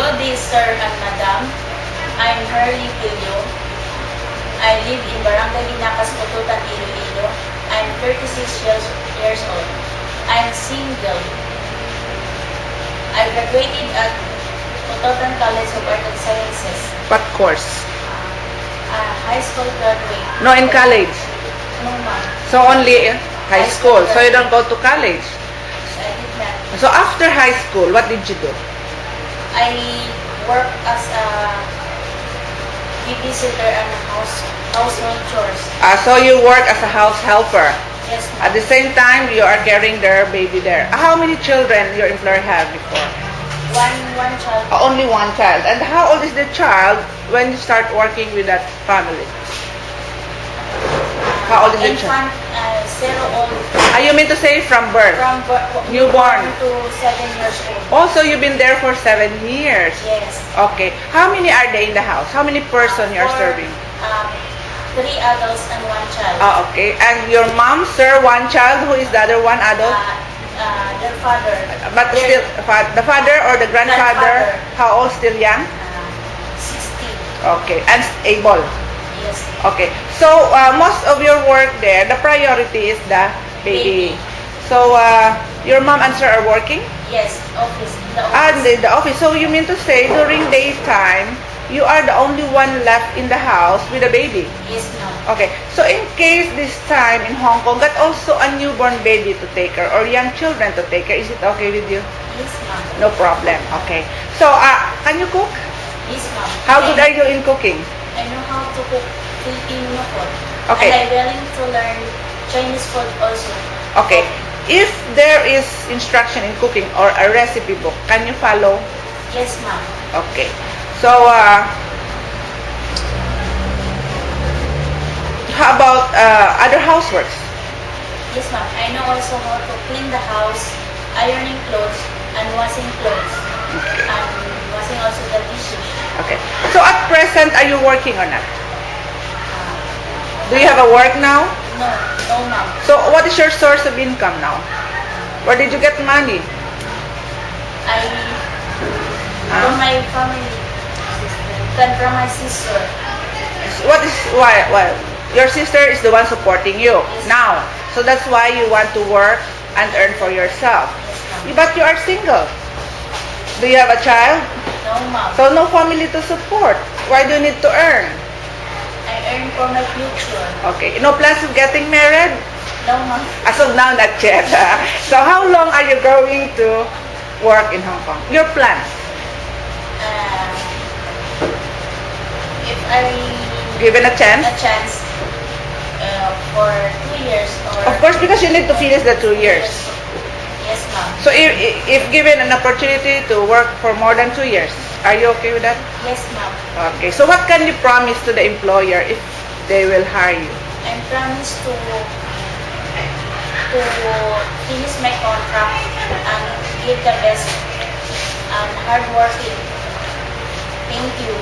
Good day, sir and madam. I'm Hurley Pilio. I live in Barangay Ginapas, Pututan, Iloilo. I'm 36 years old. I'm single. I graduated at Pututan College of Art and Sciences. What course? High school graduate. No, in college. No, ma'am. So only high school. So you don't go to college. I did not. So after high school, what did you do? I work as a babysitter and household chores. So you work as a house helper. Yes, At ma'am. the same time, you are carrying their baby there. How many children your employer have before? One child. Only one child. And how old is the child when you start working with that family? How old is the child? Infant, 0 old. You mean to say from birth? From Newborn. to 7 years old. Also, you've been there for 7 years. Yes. Okay. How many are they in the house? How many person you are For, serving? 3 adults and 1 child. Okay. And your mom, sir, one child. Who is the other one adult? Their father. But still, the father or the grandfather? Grandfather. How old still young? 60. Okay. And able. Yes. Okay. So, most of your work there, the priority is the baby. So, your mom and sir are working? Yes. Office. In the office. And the office. So, you mean to say, during daytime, you are the only one left in the house with a baby? Yes, ma'am. Okay. So, in case this time in Hong Kong, got also a newborn baby to take care or young children to take care, is it okay with you? Yes, ma'am. No problem. Okay. So, can you cook? Yes, ma'am. How good are you in cooking? I know how to cook Filipino food. Okay. And I'm willing to learn Chinese food also. Okay. If there is instruction in cooking or a recipe book, can you follow? Yes, ma'am. Okay. So, how about other houseworks? Yes, ma'am. I know also how to clean the house, ironing clothes, and washing clothes. And washing also the dishes. Okay. So, at present, are you working or not? Do you have a work now? No, no, ma'am. So, what is your source of income now? Where did you get money? From my family, then from my sister. What is why? Well, your sister is the one supporting you Yes. now. So that's why you want to work and earn for yourself. Yes, ma'am. But you are single. Do you have a child? No, ma'am. So no family to support. Why do you need to earn? I earn for my future. Okay. No plans of getting married? No, ma'am. As of now, not yet. So how long are you going to work in Hong Kong? Your plans? If I Given a chance? a chance for 2 years or... Of course, because you need to finish the 2 years. Yes, ma'am. So if given an opportunity to work for more than 2 years, are you okay with that? Yes, ma'am. Okay. So what can you promise to the employer if they will hire you? I promise to finish my contract and give the best and hardworking. Thank you.